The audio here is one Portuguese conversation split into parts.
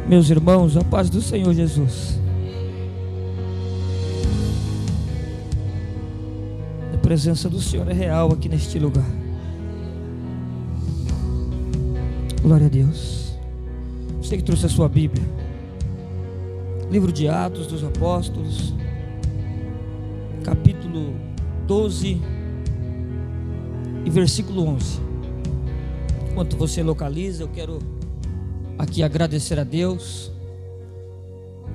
Meus irmãos, a paz do Senhor Jesus. A presença do Senhor é real aqui neste lugar. Glória a Deus. Você que trouxe a sua Bíblia, livro de Atos dos Apóstolos, capítulo 12 e versículo 11. Enquanto você localiza, eu quero aqui agradecer a Deus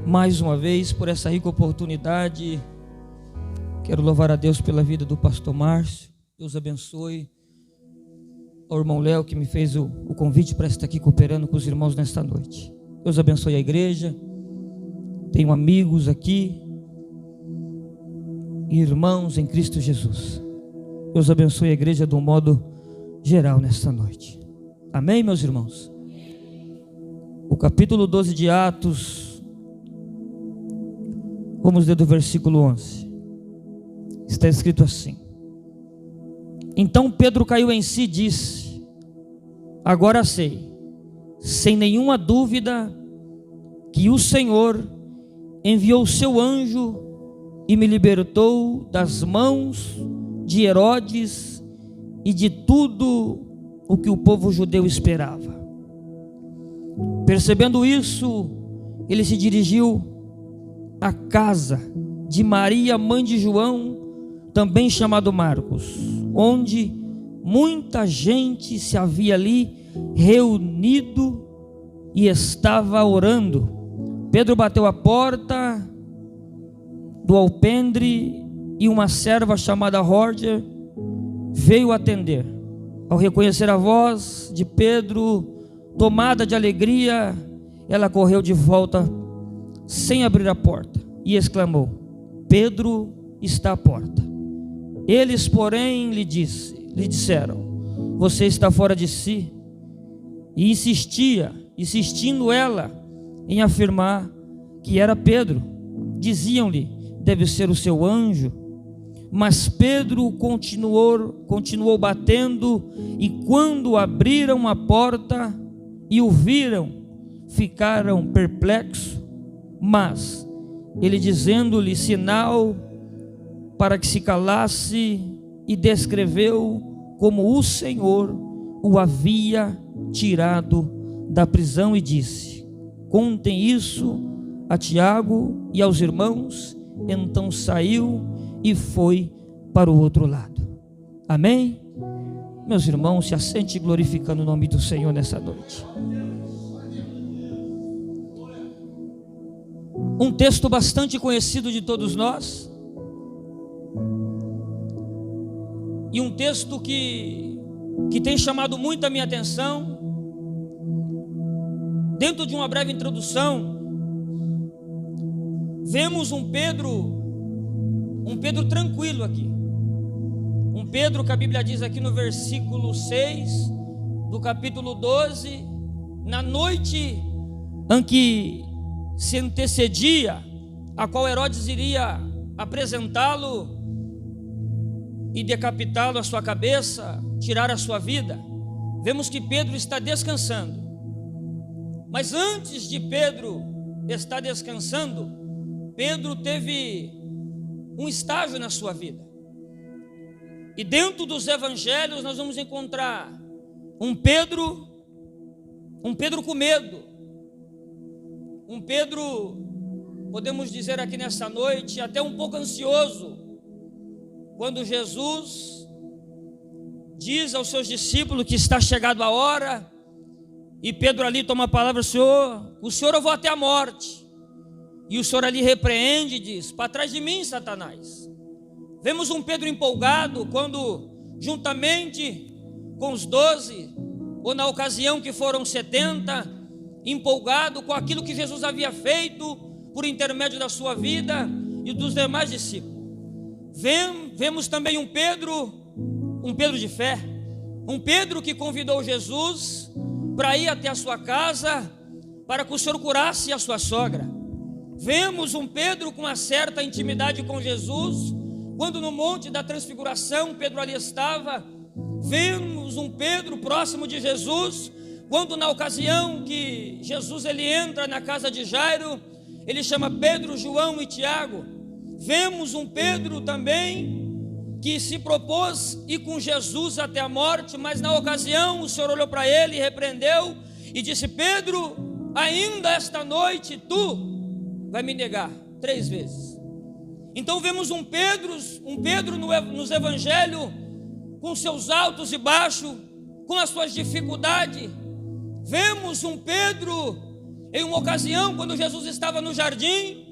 mais uma vez por essa rica oportunidade. Quero louvar a Deus pela vida do pastor Márcio. Deus abençoe ao irmão Léo que me fez o convite para estar aqui cooperando com os irmãos nesta noite. Deus abençoe a igreja. Tenho amigos aqui, irmãos em Cristo Jesus. Deus abençoe a igreja de um modo geral nesta noite. Amém, meus irmãos? O capítulo 12 de Atos, vamos ler do versículo 11. Está escrito assim: Então Pedro caiu em si e disse: Agora sei, sem nenhuma dúvida, que o Senhor enviou o seu anjo e me libertou das mãos de Herodes e de tudo o que o povo judeu esperava. Percebendo isso, ele se dirigiu à casa de Maria, mãe de João, também chamado Marcos, onde muita gente se havia ali reunido e estava orando. Pedro bateu a porta do alpendre e uma serva chamada Roger veio atender. Ao reconhecer a voz de Pedro, tomada de alegria, ela correu de volta sem abrir a porta e exclamou: Pedro está à porta. Eles, porém, lhe disseram: Você está fora de si. E insistindo ela em afirmar que era Pedro, diziam-lhe: Deve ser o seu anjo. Mas Pedro continuou batendo, e quando abriram a porta e o viram, ficaram perplexos. Mas ele, dizendo-lhe sinal para que se calasse, e descreveu como o Senhor o havia tirado da prisão, e disse: Contem isso a Tiago e aos irmãos. Então saiu e foi para o outro lado. Amém? Meus irmãos, se assente glorificando o nome do Senhor nessa noite. Um texto bastante conhecido de todos nós, e um texto que tem chamado muito a minha atenção. Dentro de uma breve introdução, vemos um Pedro tranquilo aqui. Um Pedro que a Bíblia diz aqui no versículo 6 do capítulo 12, na noite em que se antecedia, a qual Herodes iria apresentá-lo e decapitá-lo, a sua cabeça, tirar a sua vida, vemos que Pedro está descansando. Mas antes de Pedro estar descansando, Pedro teve um estágio na sua vida. E dentro dos evangelhos nós vamos encontrar um Pedro com medo. Um Pedro, podemos dizer aqui nessa noite, até um pouco ansioso, quando Jesus diz aos seus discípulos que está chegado a hora, e Pedro ali toma a palavra: o Senhor eu vou até a morte. E o Senhor ali repreende e diz: para trás de mim, Satanás. Vemos um Pedro empolgado quando, juntamente com os 12, ou na ocasião que foram 70, empolgado com aquilo que Jesus havia feito por intermédio da sua vida e dos demais discípulos. Vemos também um Pedro de fé, um Pedro que convidou Jesus para ir até a sua casa, para que o Senhor curasse a sua sogra. Vemos um Pedro com uma certa intimidade com Jesus, quando no Monte da Transfiguração Pedro ali estava. Vemos um Pedro próximo de Jesus, quando na ocasião que Jesus ele entra na casa de Jairo, ele chama Pedro, João e Tiago. Vemos um Pedro também que se propôs ir com Jesus até a morte, mas na ocasião o Senhor olhou para ele e repreendeu e disse: Pedro, ainda esta noite tu vai me negar 3 vezes. Então vemos um Pedro nos evangelhos, com seus altos e baixos, com as suas dificuldades. Vemos um Pedro em uma ocasião, quando Jesus estava no jardim,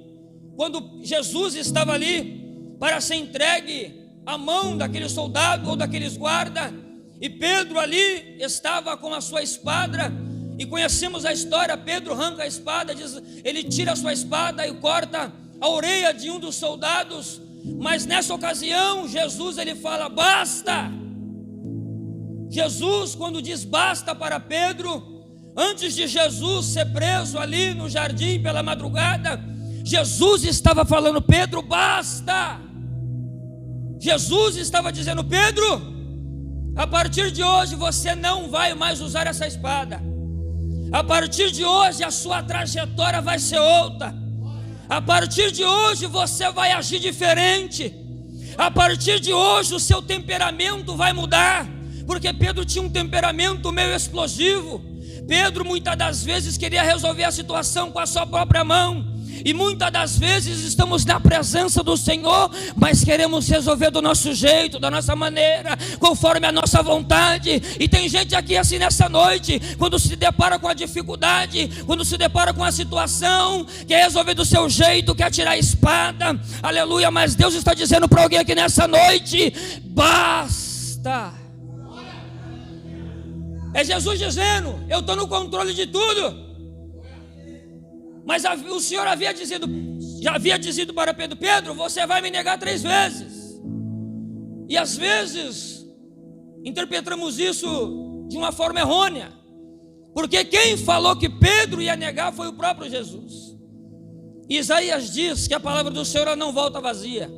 quando Jesus estava ali para ser entregue à mão daquele soldado ou daqueles guardas, e Pedro ali estava com a sua espada, e conhecemos a história. Pedro arranca a espada, ele tira a sua espada e corta a orelha de um dos soldados, mas nessa ocasião Jesus ele fala: basta. Jesus, quando diz basta para Pedro, antes de Jesus ser preso ali no jardim pela madrugada, Jesus estava falando: Pedro, basta. Jesus estava dizendo: Pedro, a partir de hoje você não vai mais usar essa espada. A partir de hoje a sua trajetória vai ser outra. A partir de hoje você vai agir diferente. A partir de hoje o seu temperamento vai mudar. Porque Pedro tinha um temperamento meio explosivo. Pedro muitas das vezes queria resolver a situação com a sua própria mão. E muitas das vezes estamos na presença do Senhor, mas queremos resolver do nosso jeito, da nossa maneira, conforme a nossa vontade. E tem gente aqui assim nessa noite, quando se depara com a dificuldade, quando se depara com a situação, quer resolver do seu jeito, quer tirar a espada, aleluia. Mas Deus está dizendo para alguém aqui nessa noite: basta. É Jesus dizendo: eu estou no controle de tudo. Mas o Senhor já havia dito para Pedro: Pedro, você vai me negar 3 vezes. E às vezes interpretamos isso de uma forma errônea, porque quem falou que Pedro ia negar foi o próprio Jesus. Isaías diz que a palavra do Senhor não volta vazia.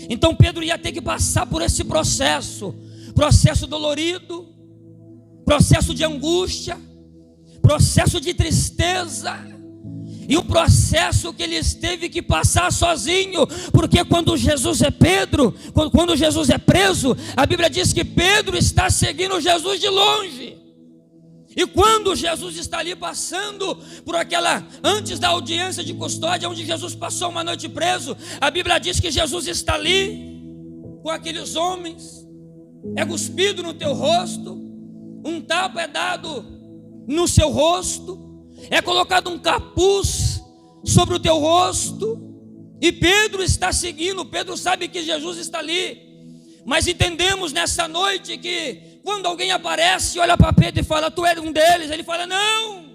Então Pedro ia ter que passar por esse processo dolorido, processo de angústia, processo de tristeza, e um processo que ele teve que passar sozinho, porque quando Jesus é preso, a Bíblia diz que Pedro está seguindo Jesus de longe. E quando Jesus está ali passando por antes da audiência de custódia, onde Jesus passou uma noite preso, a Bíblia diz que Jesus está ali com aqueles homens, é cuspido no teu rosto, um tapa é dado no seu rosto, é colocado um capuz sobre o teu rosto, e Pedro está seguindo. Pedro sabe que Jesus está ali, mas entendemos nessa noite que quando alguém aparece, olha para Pedro e fala: tu és um deles, ele fala: não.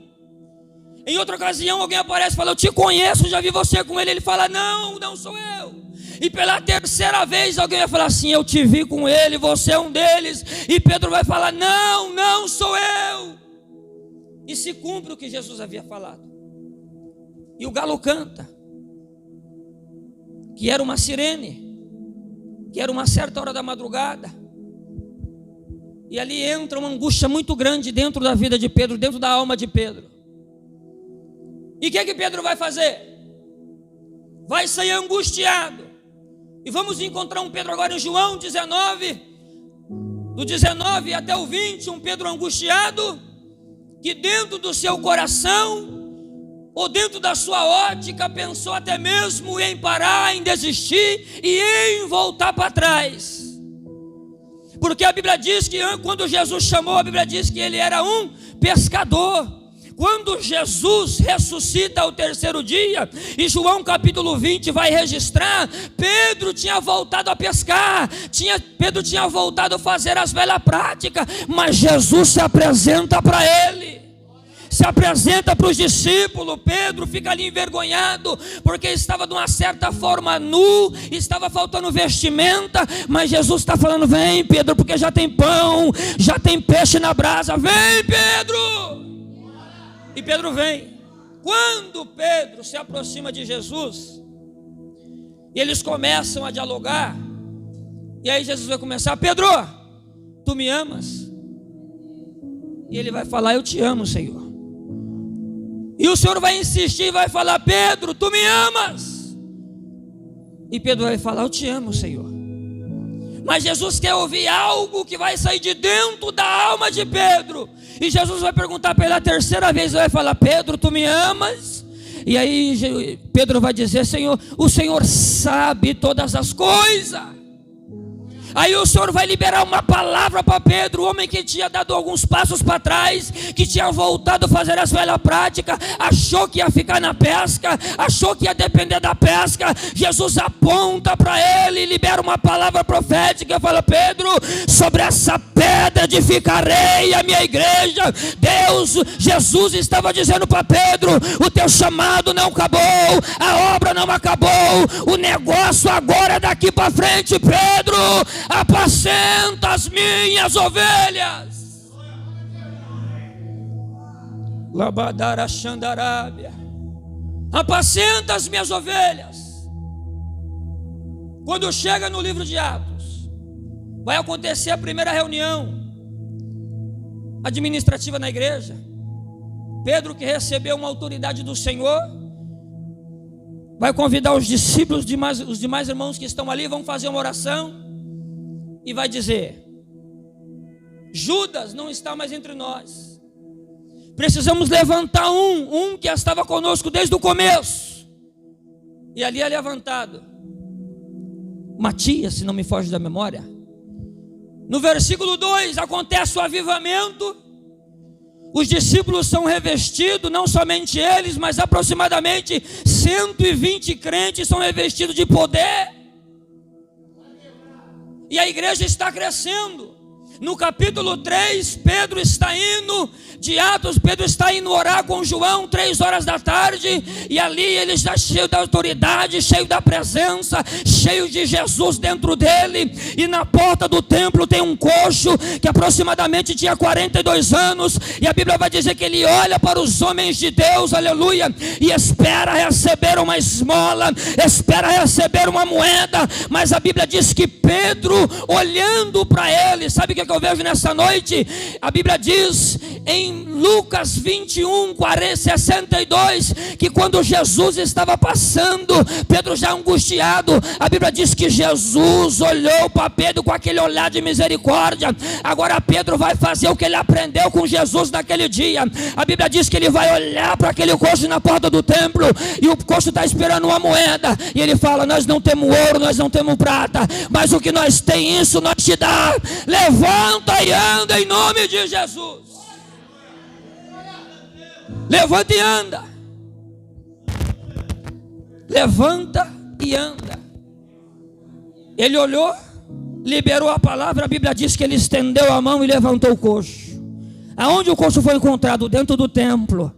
Em outra ocasião alguém aparece e fala: eu te conheço, já vi você com ele, ele fala: não, não sou eu. E pela 3ª vez alguém vai falar assim: eu te vi com ele, você é um deles, e Pedro vai falar: não, não sou eu. E se cumpre o que Jesus havia falado. E o galo canta, que era uma sirene, que era uma certa hora da madrugada. E ali entra uma angústia muito grande dentro da vida de Pedro, dentro da alma de Pedro. E o que Pedro vai fazer? Vai sair angustiado. E vamos encontrar um Pedro agora em João 19, do 19 até o 20, um Pedro angustiado, que dentro do seu coração, ou dentro da sua ótica, pensou até mesmo em parar, em desistir e em voltar para trás. Porque a Bíblia diz que quando Jesus chamou, a Bíblia diz que ele era um pescador. Quando Jesus ressuscita ao 3º dia, e João capítulo 20 vai registrar, Pedro tinha voltado a pescar, Pedro tinha voltado a fazer as velhas práticas, mas Jesus se apresenta para ele, se apresenta para os discípulos. Pedro fica ali envergonhado, porque estava de uma certa forma nu, estava faltando vestimenta, mas Jesus está falando: vem Pedro, porque já tem pão, já tem peixe na brasa, vem Pedro. E Pedro vem. Quando Pedro se aproxima de Jesus, e eles começam a dialogar, e aí Jesus vai começar: Pedro, tu me amas? E ele vai falar: eu te amo, Senhor. E o Senhor vai insistir e vai falar: Pedro, tu me amas? E Pedro vai falar: eu te amo, Senhor. Mas Jesus quer ouvir algo que vai sair de dentro da alma de Pedro. E Jesus vai perguntar pela terceira vez, vai falar: Pedro, tu me amas? E aí Pedro vai dizer: Senhor, o Senhor sabe todas as coisas. Aí o Senhor vai liberar uma palavra para Pedro, o homem que tinha dado alguns passos para trás, que tinha voltado a fazer as velhas práticas, achou que ia ficar na pesca, achou que ia depender da pesca. Jesus aponta para ele e libera uma palavra profética, fala: Pedro, sobre essa pedra edificarei a minha igreja. Jesus estava dizendo para Pedro: o teu chamado não acabou, a obra não acabou, o negócio agora é daqui para frente. Pedro, apacenta as minhas ovelhas. Labadara Xandarábia. Apacenta as minhas ovelhas. Quando chega no livro de Atos, vai acontecer a primeira reunião administrativa na igreja. Pedro, que recebeu uma autoridade do Senhor, vai convidar os discípulos, os demais irmãos que estão ali, vão fazer uma oração. E vai dizer: Judas não está mais entre nós. Precisamos levantar um que estava conosco desde o começo. E ali é levantado Matias, se não me foge da memória. No versículo 2 acontece o avivamento. Os discípulos são revestidos, não somente eles, mas aproximadamente 120 crentes são revestidos de poder. E a igreja está crescendo. No capítulo 3, Pedro está indo de Atos, Pedro está indo orar com João 3 horas da tarde, e ali ele está cheio da autoridade, cheio da presença, cheio de Jesus dentro dele. E na porta do templo tem um coxo que aproximadamente tinha 42 anos, e a Bíblia vai dizer que ele olha para os homens de Deus, aleluia, e espera receber uma esmola, espera receber uma moeda. Mas a Bíblia diz que Pedro, olhando para ele, sabe o que eu vejo nessa noite? A Bíblia diz em Lucas 21, 62, que quando Jesus estava passando, Pedro já angustiado, a Bíblia diz que Jesus olhou para Pedro com aquele olhar de misericórdia. Agora Pedro vai fazer o que ele aprendeu com Jesus naquele dia. A Bíblia diz que ele vai olhar para aquele coxo na porta do templo, e o coxo está esperando uma moeda, e ele fala: nós não temos ouro, nós não temos prata, mas o que nós tem, isso nós te dá. Levanta e anda em nome de Jesus. Levanta e anda. Levanta e anda. Ele olhou, liberou a palavra. A Bíblia diz que ele estendeu a mão e levantou o coxo. Aonde o coxo foi encontrado? Dentro do templo.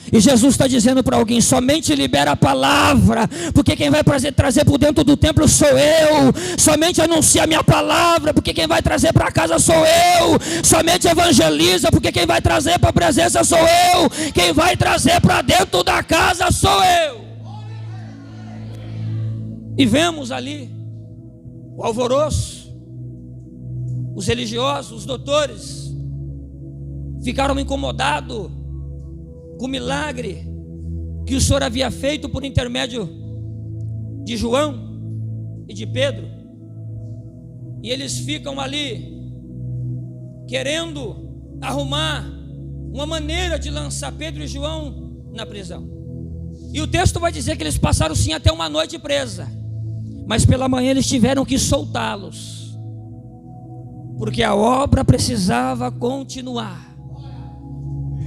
E Jesus está dizendo para alguém: somente libera a palavra, porque quem vai trazer por dentro do templo sou eu. Somente anuncia a minha palavra, porque quem vai trazer para casa sou eu. Somente evangeliza, porque quem vai trazer para a presença sou eu. Quem vai trazer para dentro da casa sou eu. E vemos ali o alvoroço. Os religiosos, os doutores, ficaram incomodados com o milagre que o Senhor havia feito por intermédio de João e de Pedro. E eles ficam ali querendo arrumar uma maneira de lançar Pedro e João na prisão. E o texto vai dizer que eles passaram sim até uma noite presa, mas pela manhã eles tiveram que soltá-los, porque a obra precisava continuar.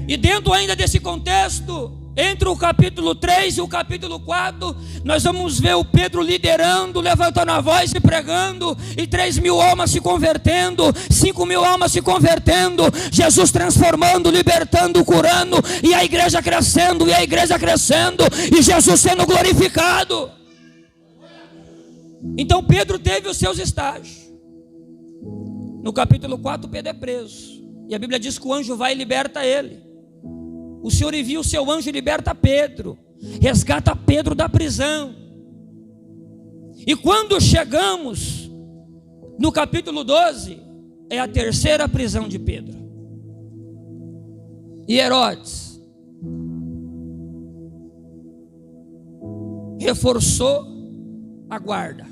E dentro ainda desse contexto, entre o capítulo 3 e o capítulo 4, nós vamos ver o Pedro liderando, levantando a voz e pregando, e 3.000 almas se convertendo, 5.000 almas se convertendo, Jesus transformando, libertando, curando, e a igreja crescendo, e a igreja crescendo, e Jesus sendo glorificado. Então Pedro teve os seus estágios. No capítulo 4, Pedro é preso, e a Bíblia diz que o anjo vai e liberta ele. O Senhor envia o seu anjo e liberta Pedro, resgata Pedro da prisão. E quando chegamos no capítulo 12, é a terceira prisão de Pedro. e Herodes reforçou a guarda.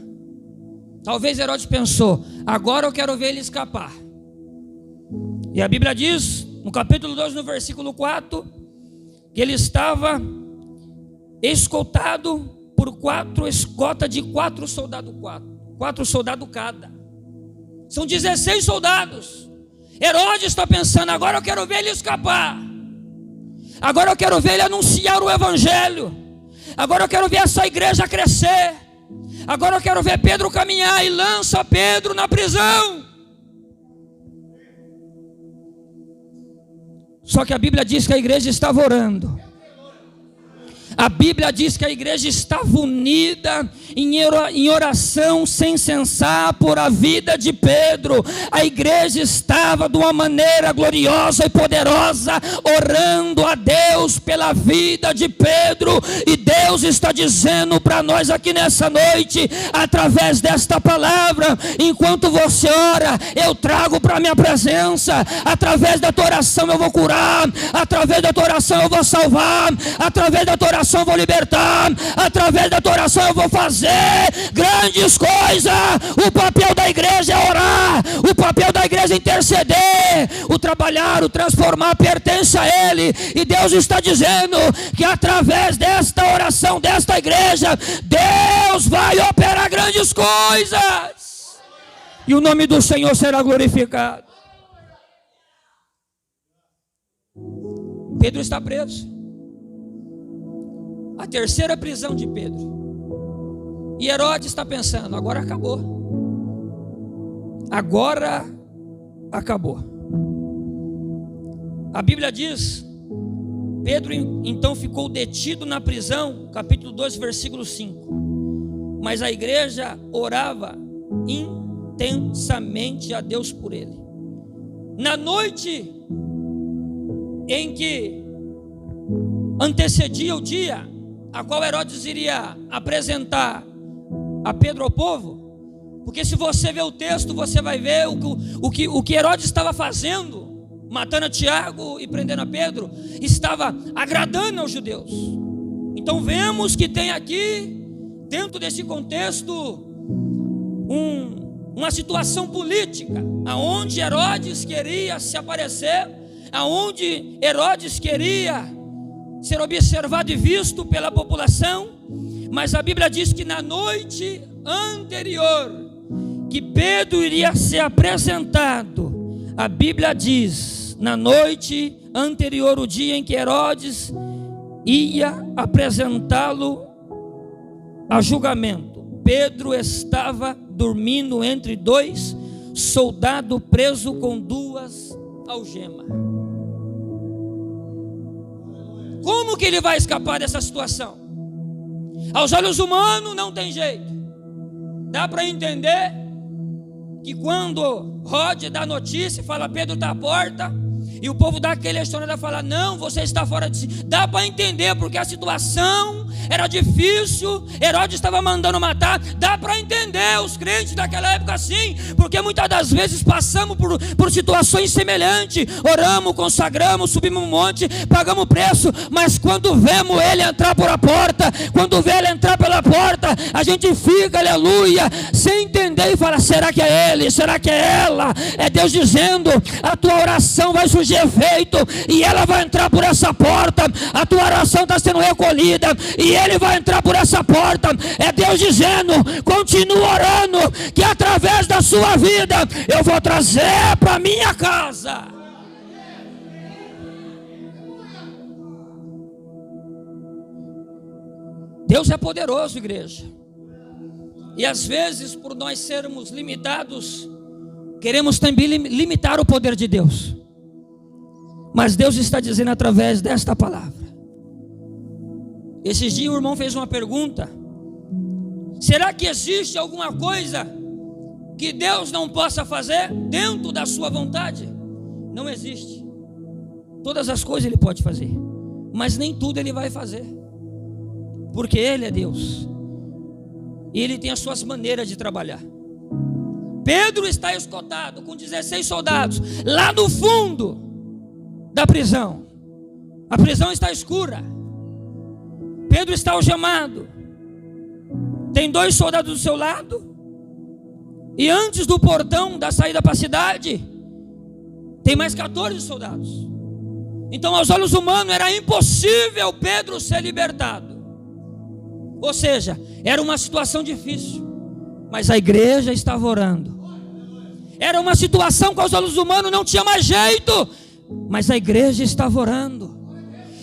Talvez Herodes pensou: agora eu quero ver ele escapar. E a Bíblia diz, no capítulo 2, no versículo 4, que ele estava escoltado por 4 escoltas de 4 soldados, 4 soldados cada. São 16 soldados. Herodes está pensando: agora eu quero ver ele escapar. Agora eu quero ver ele anunciar o evangelho. Agora eu quero ver essa igreja crescer. Agora eu quero ver Pedro caminhar, e lança Pedro na prisão. Só que a Bíblia diz que a igreja estava orando. A Bíblia diz que a igreja estava unida em oração sem cessar por a vida de Pedro. A igreja estava de uma maneira gloriosa e poderosa, orando a Deus pela vida de Pedro. E Deus está dizendo para nós aqui nessa noite, através desta palavra: enquanto você ora, eu trago para a minha presença. Através da tua oração eu vou curar. Através da tua oração eu vou salvar. Através da tua oração eu vou libertar. Através da tua oração eu vou fazer grandes coisas. O papel da igreja é orar. O papel da igreja é interceder. O trabalhar, o transformar pertence a Ele. E Deus está dizendo que através desta oração, desta igreja, Deus vai operar grandes coisas. E o nome do Senhor será glorificado. Pedro está preso. A terceira prisão de Pedro. E Herodes está pensando: agora acabou. Agora acabou. A Bíblia diz: Pedro então ficou detido na prisão, capítulo 2, versículo 5. Mas a igreja orava intensamente a Deus por ele. Na noite em que antecedia o dia a qual Herodes iria apresentar a Pedro ao povo, porque se você ver o texto, você vai ver o que Herodes estava fazendo, matando a Tiago e prendendo a Pedro, estava agradando aos judeus. Então vemos que tem aqui, dentro desse contexto, uma situação política, aonde Herodes queria se aparecer, aonde Herodes queria ser observado e visto pela população. Mas a Bíblia diz que na noite anterior que Pedro iria ser apresentado, a Bíblia diz, na noite anterior, o dia em que Herodes ia apresentá-lo a julgamento, Pedro estava dormindo entre 2 soldados, preso com 2 algemas. Como que ele vai escapar dessa situação? Aos olhos humanos não tem jeito. Dá para entender que quando Rod dá notícia, fala: Pedro está à porta, e o povo dá aquele questionamento e fala: não, você está fora de si. Dá para entender, porque a situação era difícil, Herodes estava mandando matar. Dá para entender os crentes daquela época assim, porque muitas das vezes passamos por situações semelhantes. Oramos, consagramos, subimos um monte, pagamos preço, mas quando vemos ele entrar por a porta, quando vê ele entrar pela porta, a gente fica, aleluia, sem entender e fala: será que é ele? Será que é ela? É Deus dizendo: a tua oração vai surgir efeito, e ela vai entrar por essa porta. A tua oração está sendo recolhida, e ele vai entrar por essa porta. É Deus dizendo: continua orando, que através da sua vida eu vou trazer para minha casa. Deus é poderoso, igreja. E às vezes, por nós sermos limitados, queremos também limitar o poder de Deus. Mas Deus está dizendo através desta palavra. Esses dias o irmão fez uma pergunta: será que existe alguma coisa que Deus não possa fazer dentro da sua vontade? Não existe. Todas as coisas Ele pode fazer, mas nem tudo Ele vai fazer, porque Ele é Deus, e Ele tem as suas maneiras de trabalhar. Pedro está escoltado com 16 soldados lá no fundo da prisão. A prisão está escura. Pedro está algemado. Tem 2 soldados do seu lado. E antes do portão da saída para a cidade, tem mais 14 soldados. Então, aos olhos humanos, era impossível Pedro ser libertado. Ou seja, era uma situação difícil, mas a igreja estava orando. Era uma situação que aos olhos humanos não tinha mais jeito, mas a igreja estava orando.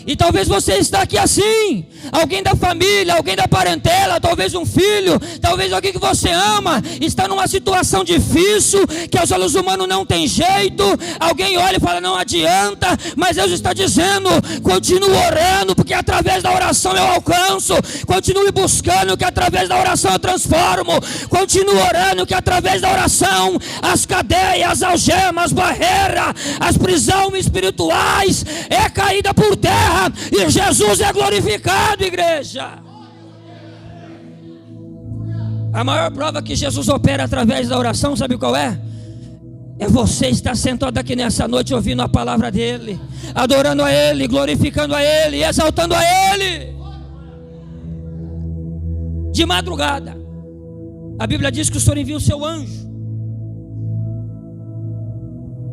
E talvez você está aqui assim, alguém da família, alguém da parentela, talvez um filho, talvez alguém que você ama, está numa situação difícil, que aos olhos humanos não tem jeito, alguém olha e fala, não adianta, mas Deus está dizendo, continue orando, porque através da oração eu alcanço, continue buscando, que através da oração eu transformo, continue orando, que através da oração, as cadeias, as algemas, as barreiras, as prisões espirituais, é caída por terra, e Jesus é glorificado, igreja. A maior prova que Jesus opera através da oração, sabe qual é? É você estar sentado aqui nessa noite ouvindo a palavra dele, adorando a ele, glorificando a ele, exaltando a ele. De madrugada, a Bíblia diz que o Senhor envia o seu anjo.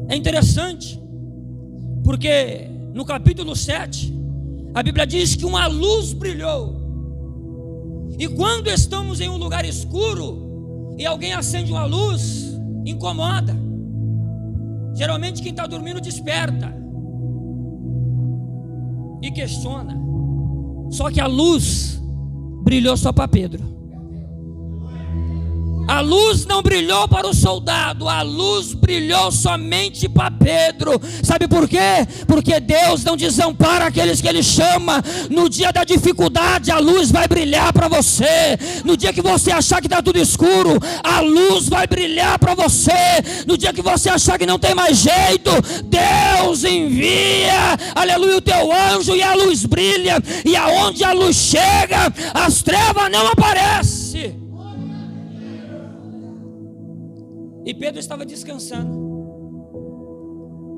É interessante, porque no capítulo 7, a Bíblia diz que uma luz brilhou. E quando estamos em um lugar escuro e alguém acende uma luz, incomoda. Geralmente quem está dormindo desperta e questiona. Só que a luz brilhou só para Pedro. A luz não brilhou para o soldado, a luz brilhou somente para Pedro. Sabe por quê? Porque Deus não desampara aqueles que Ele chama. No dia da dificuldade, a luz vai brilhar para você. No dia que você achar que está tudo escuro, a luz vai brilhar para você. No dia que você achar que não tem mais jeito, Deus envia, aleluia, o teu anjo e a luz brilha. E aonde a luz chega, as trevas não aparecem. E Pedro estava descansando.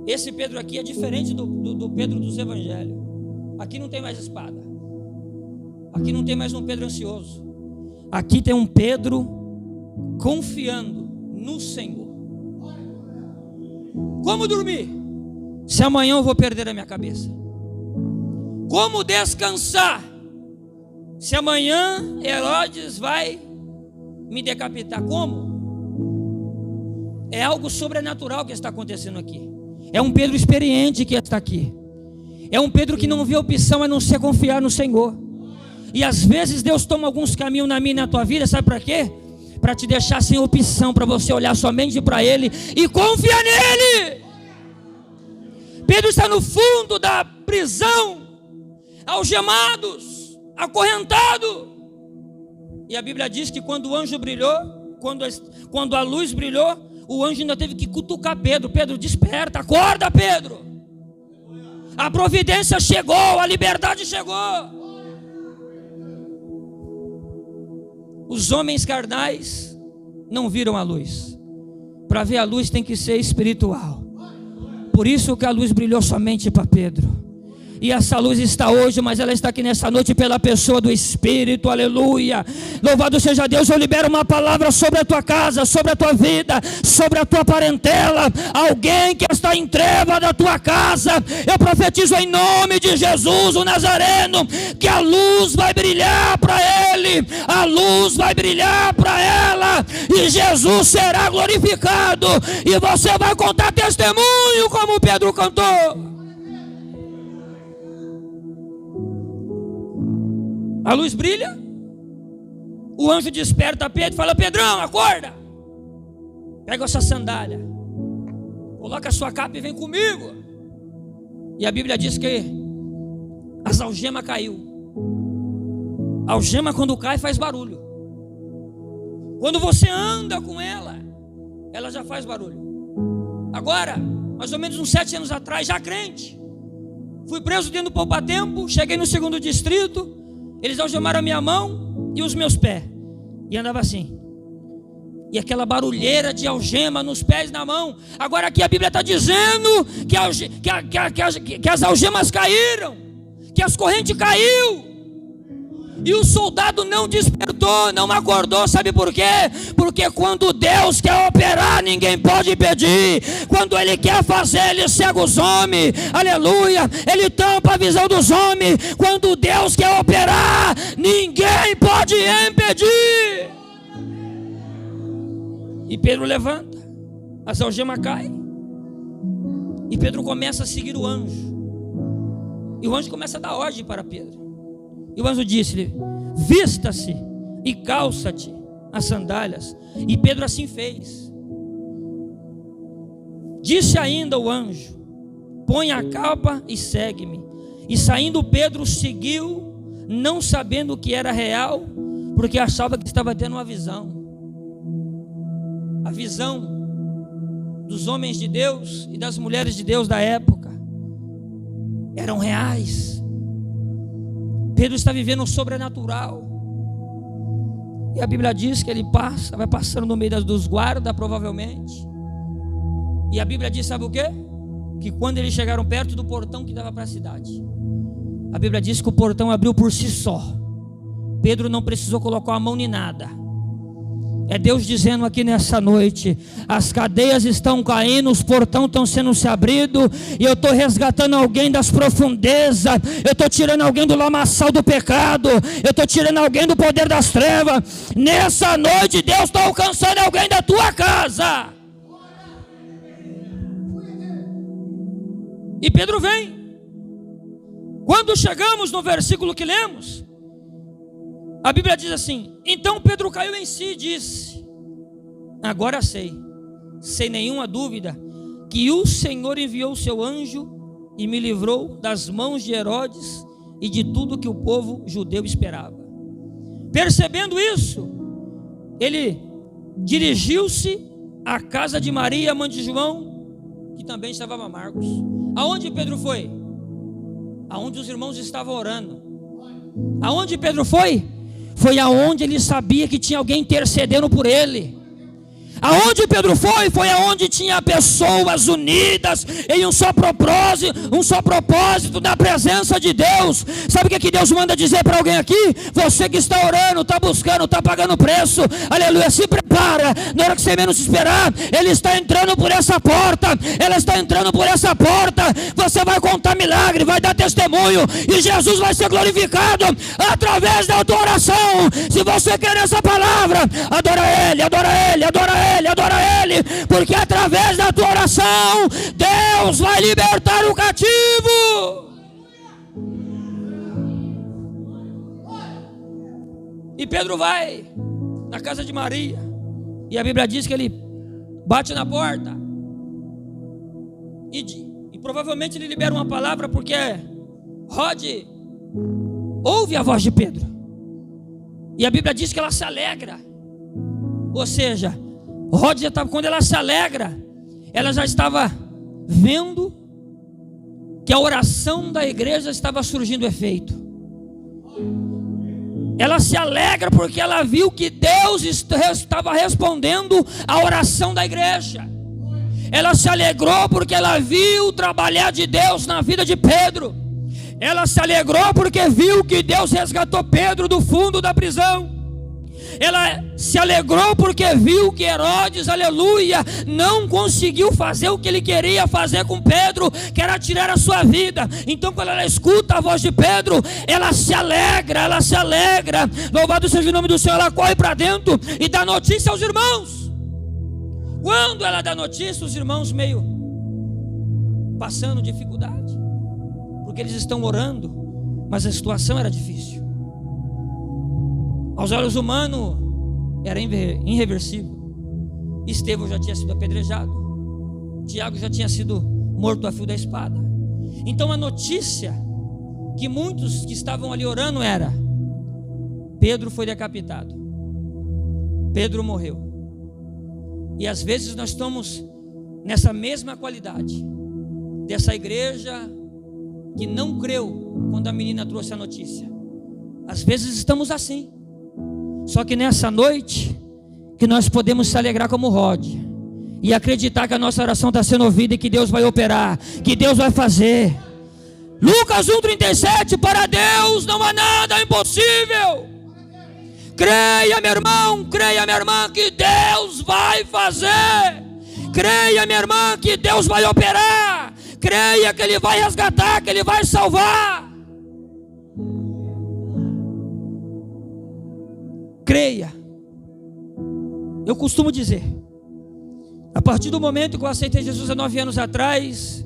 Esse Pedro aqui é diferente do Pedro dos evangelhos. Aqui não tem mais espada. Aqui não tem mais um Pedro ansioso. Aqui tem um Pedro confiando no Senhor. Como dormir se amanhã eu vou perder a minha cabeça? Como descansar se amanhã Herodes vai me decapitar? Como? É algo sobrenatural que está acontecendo aqui. É um Pedro experiente que está aqui. É um Pedro que não vê opção a não ser confiar no Senhor. E às vezes Deus toma alguns caminhos na minha e na tua vida, sabe para quê? Para te deixar sem opção, para você olhar somente para Ele e confiar nele. Pedro está no fundo da prisão, algemados, acorrentado. E a Bíblia diz que quando o anjo brilhou, quando a luz brilhou, o anjo ainda teve que cutucar Pedro. Pedro, desperta, acorda, Pedro. A providência chegou, a liberdade chegou. Os homens carnais não viram a luz. Para ver a luz tem que ser espiritual. Por isso que a luz brilhou somente para Pedro. E essa luz está hoje, mas ela está aqui nessa noite pela pessoa do Espírito, aleluia. Louvado seja Deus. Eu libero uma palavra sobre a tua casa, sobre a tua vida, sobre a tua parentela. Alguém que está em treva da tua casa, eu profetizo em nome de Jesus, o Nazareno, que a luz vai brilhar para ele, a luz vai brilhar para ela, e Jesus será glorificado, e você vai contar testemunho como Pedro cantou. A luz brilha, o anjo desperta Pedro e fala: Pedrão, acorda, pega essa sandália, coloca a sua capa e vem comigo. E a Bíblia diz que as algemas caiu. A algema quando cai faz barulho. Quando você anda com ela, ela já faz barulho. Agora, mais ou menos uns 7 anos atrás, já crente, fui preso dentro do poupa-tempo, cheguei no 2º distrito. Eles algemaram a minha mão e os meus pés. E andava assim. E aquela barulheira de algema nos pés e na mão. Agora aqui a Bíblia está dizendo que as algemas caíram. que as correntes caiu. E o soldado não despertou, não acordou, sabe por quê? Porque quando Deus quer operar, ninguém pode impedir. Quando Ele quer fazer, Ele cega os homens, aleluia, Ele tampa a visão dos homens. Quando Deus quer operar, ninguém pode impedir. E Pedro levanta, as algemas caem, e Pedro começa a seguir o anjo. E o anjo começa a dar ordem para Pedro. E o anjo disse-lhe: vista-se e calça-te as sandálias. E Pedro assim fez. Disse ainda o anjo: põe a capa e segue-me. E saindo Pedro seguiu, não sabendo o que era real, porque achava que estava tendo uma visão. A visão dos homens de Deus e das mulheres de Deus da época eram reais. Pedro está vivendo o sobrenatural. E a Bíblia diz que ele vai passando no meio dos guardas, provavelmente. E a Bíblia diz, sabe o quê? Que quando eles chegaram perto do portão que dava para a cidade, a Bíblia diz que o portão abriu por si só. Pedro não precisou colocar a mão em nada. É Deus dizendo aqui nessa noite: as cadeias estão caindo, os portões estão sendo se abrindo, e eu estou resgatando alguém das profundezas, eu estou tirando alguém do lamaçal do pecado, eu estou tirando alguém do poder das trevas. Nessa noite Deus está alcançando alguém da tua casa. E Pedro vem. Quando chegamos no versículo que lemos, a Bíblia diz assim: então Pedro caiu em si e disse: agora sem nenhuma dúvida, que o Senhor enviou o seu anjo e me livrou das mãos de Herodes e de tudo que o povo judeu esperava. Percebendo isso, ele dirigiu-se à casa de Maria, mãe de João, que também estava a Marcos. Aonde Pedro foi? Aonde os irmãos estavam orando. Aonde Pedro foi? Foi aonde ele sabia que tinha alguém intercedendo por ele. Aonde Pedro foi? Foi aonde tinha pessoas unidas em um só propósito na presença de Deus. Sabe o que Deus manda dizer para alguém aqui? Você que está orando, está buscando, está pagando preço, aleluia, se prepara. Na hora que você menos esperar, Ele está entrando por essa porta. Ela está entrando por essa porta. Você vai contar milagre, vai dar testemunho, e Jesus vai ser glorificado através da tua oração. Se você quer essa palavra, adora Ele, adora Ele, adora Ele, adora Ele, porque através da tua oração Deus vai libertar o cativo. E Pedro vai na casa de Maria, e a Bíblia diz que ele bate na porta e provavelmente ele libera uma palavra, porque Rod ouve a voz de Pedro, e a Bíblia diz que ela se alegra. Ou seja, Rod já estava, quando ela se alegra, ela já estava vendo que a oração da igreja estava surgindo efeito. Ela se alegra porque ela viu que Deus estava respondendo a oração da igreja. Ela se alegrou porque ela viu o trabalhar de Deus na vida de Pedro. Ela se alegrou porque viu que Deus resgatou Pedro do fundo da prisão. Ela se alegrou porque viu que Herodes, aleluia, não conseguiu fazer o que ele queria fazer com Pedro, que era tirar a sua vida. Então quando ela escuta a voz de Pedro, ela se alegra, louvado seja o nome do Senhor. Ela corre para dentro e dá notícia aos irmãos. Quando ela dá notícia, os irmãos meio passando dificuldade, porque eles estão orando, mas a situação era difícil. Aos olhos humanos era irreversível. Estevão já tinha sido apedrejado, Tiago já tinha sido morto a fio da espada. Então a notícia que muitos que estavam ali orando era: Pedro foi decapitado, Pedro morreu. E às vezes nós estamos nessa mesma qualidade dessa igreja que não creu quando a menina trouxe a notícia. Às vezes estamos assim. Só que nessa noite, que nós podemos se alegrar como Rod e acreditar que a nossa oração está sendo ouvida e que Deus vai operar, que Deus vai fazer. Lucas 1,37, para Deus não há nada impossível. Creia, meu irmão, creia, minha irmã, que Deus vai fazer. Creia, minha irmã, que Deus vai operar. Creia que Ele vai resgatar, que Ele vai salvar. Creia. Eu costumo dizer, a partir do momento que eu aceitei Jesus há 9 anos atrás,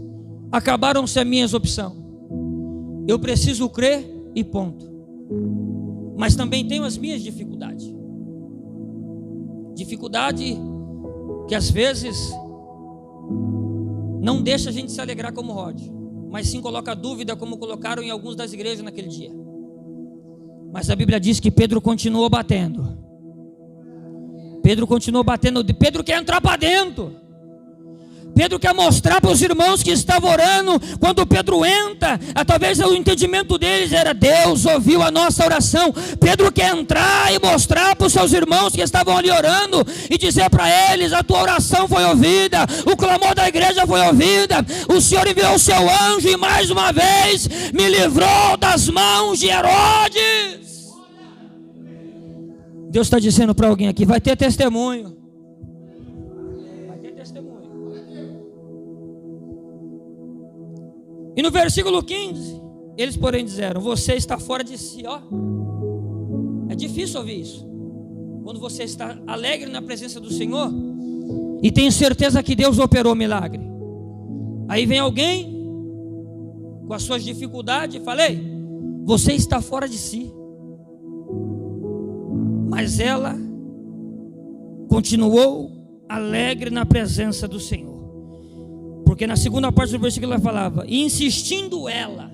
acabaram-se as minhas opções. Eu preciso crer e ponto. Mas também tenho as minhas dificuldades. Dificuldade que às vezes não deixa a gente se alegrar como Rod, mas sim coloca dúvida, como colocaram em alguns das igrejas naquele dia. Mas a Bíblia diz que Pedro continuou batendo. Pedro continuou batendo. Pedro quer entrar para dentro. Pedro quer mostrar para os irmãos que estavam orando. Quando Pedro entra, talvez o entendimento deles era: Deus ouviu a nossa oração. Pedro quer entrar e mostrar para os seus irmãos que estavam ali orando e dizer para eles: a tua oração foi ouvida, o clamor da igreja foi ouvida, o Senhor enviou o seu anjo e mais uma vez me livrou das mãos de Herodes. Deus está dizendo para alguém aqui: vai ter testemunho. E no versículo 15, eles porém disseram: você está fora de si. Ó, é difícil ouvir isso. Quando você está alegre na presença do Senhor e tem certeza que Deus operou milagre, aí vem alguém com as suas dificuldades e fala: ei, você está fora de si. Mas ela continuou alegre na presença do Senhor. Porque na segunda parte do versículo ela falava: insistindo ela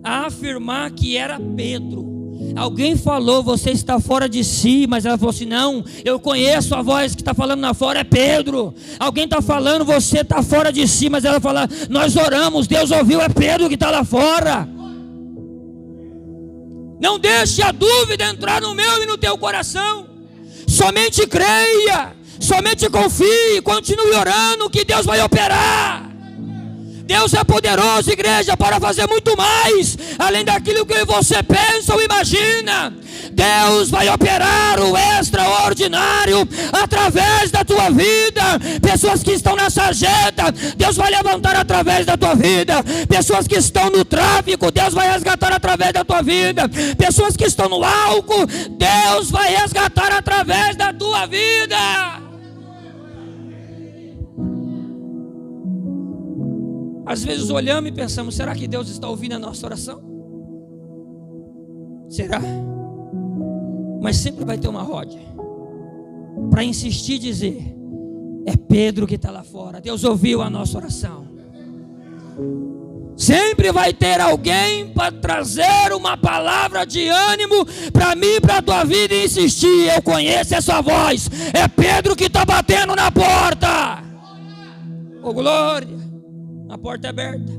a afirmar que era Pedro. Alguém falou: você está fora de si. Mas ela falou assim: não, eu conheço a voz que está falando lá fora, é Pedro. Alguém está falando: você está fora de si. Mas ela fala: nós oramos, Deus ouviu, é Pedro que está lá fora. Não deixe a dúvida entrar no meu e no teu coração. Somente creia. Somente confie, continue orando que Deus vai operar. Deus é poderoso, igreja, para fazer muito mais além daquilo que você pensa ou imagina. Deus vai operar o extraordinário através da tua vida. Pessoas que estão na sarjeta, Deus vai levantar através da tua vida. Pessoas que estão no tráfico, Deus vai resgatar através da tua vida. Pessoas que estão no álcool, Deus vai resgatar através da tua vida. Às vezes olhamos e pensamos: será que Deus está ouvindo a nossa oração? Será? Mas sempre vai ter uma roda para insistir e dizer: é Pedro que está lá fora, Deus ouviu a nossa oração. Sempre vai ter alguém para trazer uma palavra de ânimo para mim, para a tua vida, e insistir: eu conheço essa voz, é Pedro que está batendo na porta. Oh glória! A porta é aberta.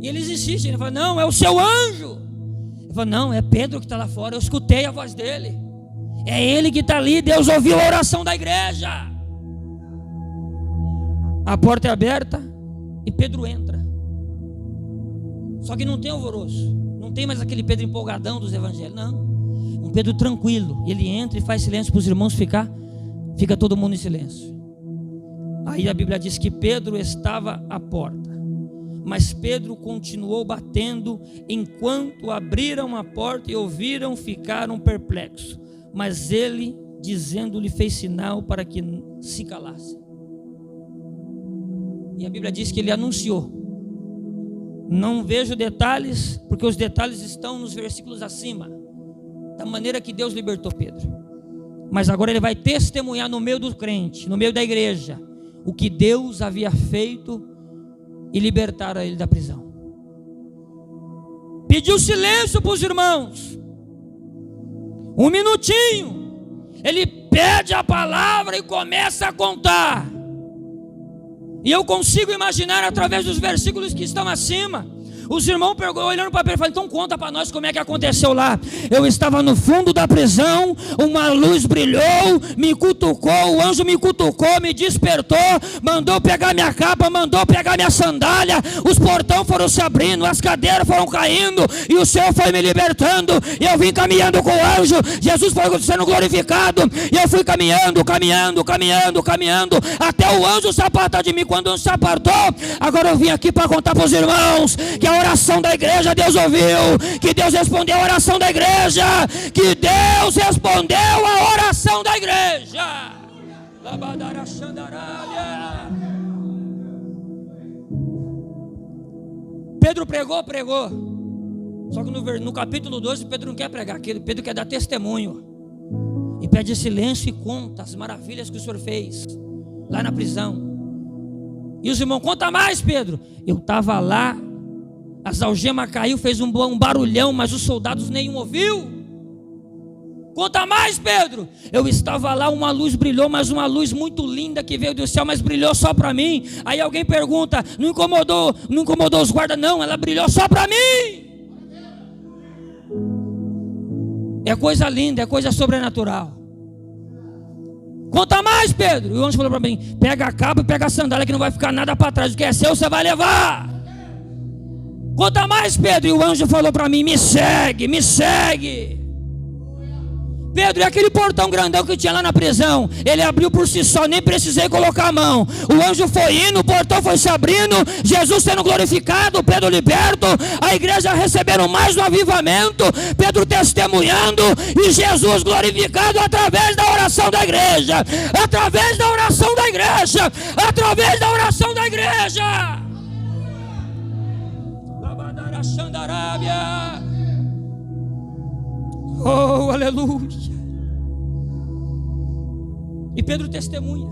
E eles insistem, ele fala: não, é o seu anjo. Ele fala: não, é Pedro que está lá fora, eu escutei a voz dele, é ele que está ali, Deus ouviu a oração da igreja. A porta é aberta e Pedro entra. Só que não tem alvoroço, não tem mais aquele Pedro empolgadão dos evangelhos, não. Um Pedro tranquilo. Ele entra e faz silêncio para os irmãos fica todo mundo em silêncio. Aí a Bíblia diz que Pedro estava à porta, mas Pedro continuou batendo. Enquanto abriram a porta e ouviram, ficaram perplexos. Mas ele, dizendo-lhe, fez sinal para que se calasse. E a Bíblia diz que ele anunciou. Não vejo detalhes, porque os detalhes estão nos versículos acima, da maneira que Deus libertou Pedro. Mas agora ele vai testemunhar no meio do crente, no meio da igreja, o que Deus havia feito e libertar ele da prisão. Pediu silêncio para os irmãos. Um minutinho. Ele pede a palavra e começa a contar. E eu consigo imaginar, através dos versículos que estão acima, Os irmãos pegou, olhando para Pedro e falaram: então conta para nós como é que aconteceu lá. Eu estava no fundo da prisão, uma luz brilhou, me cutucou, o anjo me cutucou, me despertou, mandou pegar minha capa, mandou pegar minha sandália, os portões foram se abrindo, as cadeiras foram caindo, e o Senhor foi me libertando, e eu vim caminhando com o anjo, Jesus foi sendo glorificado, e eu fui caminhando, até o anjo se apartar de mim. Quando o anjo se apartou, agora eu vim aqui para contar para os irmãos que a oração da igreja Deus ouviu, que Deus respondeu a oração da igreja, que Deus respondeu a oração da igreja. Pedro pregou, só que no capítulo 12 Pedro não quer pregar, Pedro quer dar testemunho, e pede silêncio e conta as maravilhas que o Senhor fez lá na prisão. E os irmãos: conta mais, Pedro. Eu estava lá, as algemas caiu, fez um barulhão, mas os soldados nenhum ouviu. Conta mais, Pedro. Eu estava lá, uma luz brilhou, mas uma luz muito linda que veio do céu, mas brilhou só para mim. Aí alguém pergunta: não incomodou os guardas? Não, ela brilhou só para mim. É coisa linda, é coisa sobrenatural. Conta mais, Pedro. E o anjo falou para mim: pega a capa e pega a sandália, que não vai ficar nada para trás. O que é seu, você vai levar. Conta mais, Pedro. E o anjo falou para mim: me segue. Pedro, e aquele portão grandão que tinha lá na prisão? Ele abriu por si só, nem precisei colocar a mão. O anjo foi indo, o portão foi se abrindo, Jesus sendo glorificado, Pedro liberto, a igreja recebendo mais um avivamento, Pedro testemunhando, e Jesus glorificado através da oração da igreja, através da oração da igreja, através da oração da igreja. Oh, aleluia. E Pedro testemunha.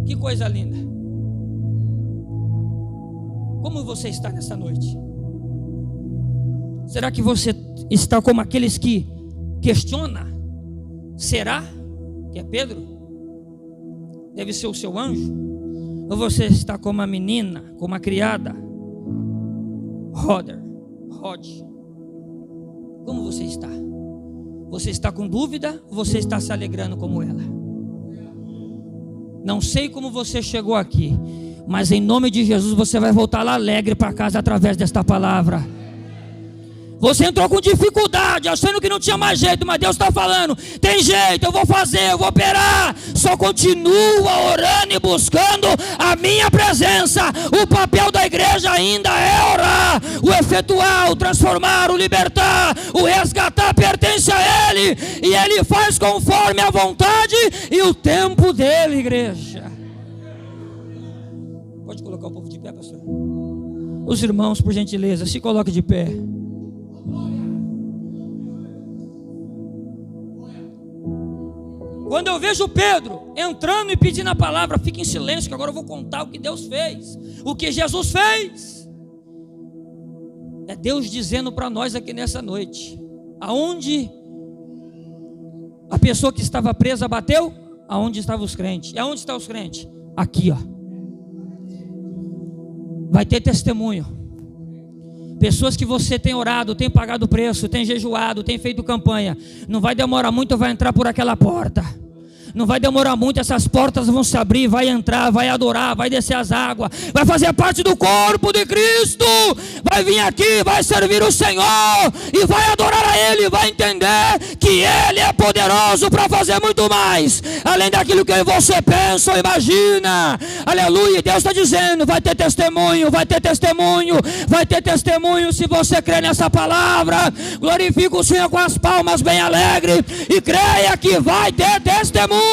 Que coisa linda. Como você está nessa noite? Será que você está como aqueles que questiona? Será que é Pedro? Deve ser o seu anjo? Ou você está como a menina, como a criada? Rod. Como você está? Você está com dúvida ou você está se alegrando como ela? Não sei como você chegou aqui, mas em nome de Jesus você vai voltar lá alegre para casa através desta palavra. Você entrou com dificuldade, achando que não tinha mais jeito, mas Deus está falando: tem jeito, eu vou fazer, eu vou operar. Só continua orando e buscando a minha presença. O papel da igreja ainda é orar. O efetuar, o transformar, o libertar, o resgatar pertence a Ele, e Ele faz conforme a vontade e o tempo dele, igreja. Pode colocar o povo de pé, pastor? Os irmãos, por gentileza, se coloquem de pé. Quando eu vejo Pedro entrando e pedindo a palavra, fica em silêncio, que agora eu vou contar o que Deus fez, o que Jesus fez. É Deus dizendo para nós aqui nessa noite: aonde a pessoa que estava presa bateu, aonde estavam os crentes? E aonde estão os crentes? Aqui, ó. Vai ter testemunho. Pessoas que você tem orado, tem pagado preço, tem jejuado, tem feito campanha. Não vai demorar muito, vai entrar por aquela porta. Não vai demorar muito, essas portas vão se abrir, vai entrar, vai adorar, vai descer as águas, vai fazer parte do corpo de Cristo, vai vir aqui, vai servir o Senhor e vai adorar a Ele, vai entender que Ele é poderoso para fazer muito mais, além daquilo que você pensa ou imagina. Aleluia. Deus está dizendo: vai ter testemunho, vai ter testemunho, vai ter testemunho. Se você crê nessa palavra, glorifica o Senhor com as palmas bem alegre e creia que vai ter testemunho.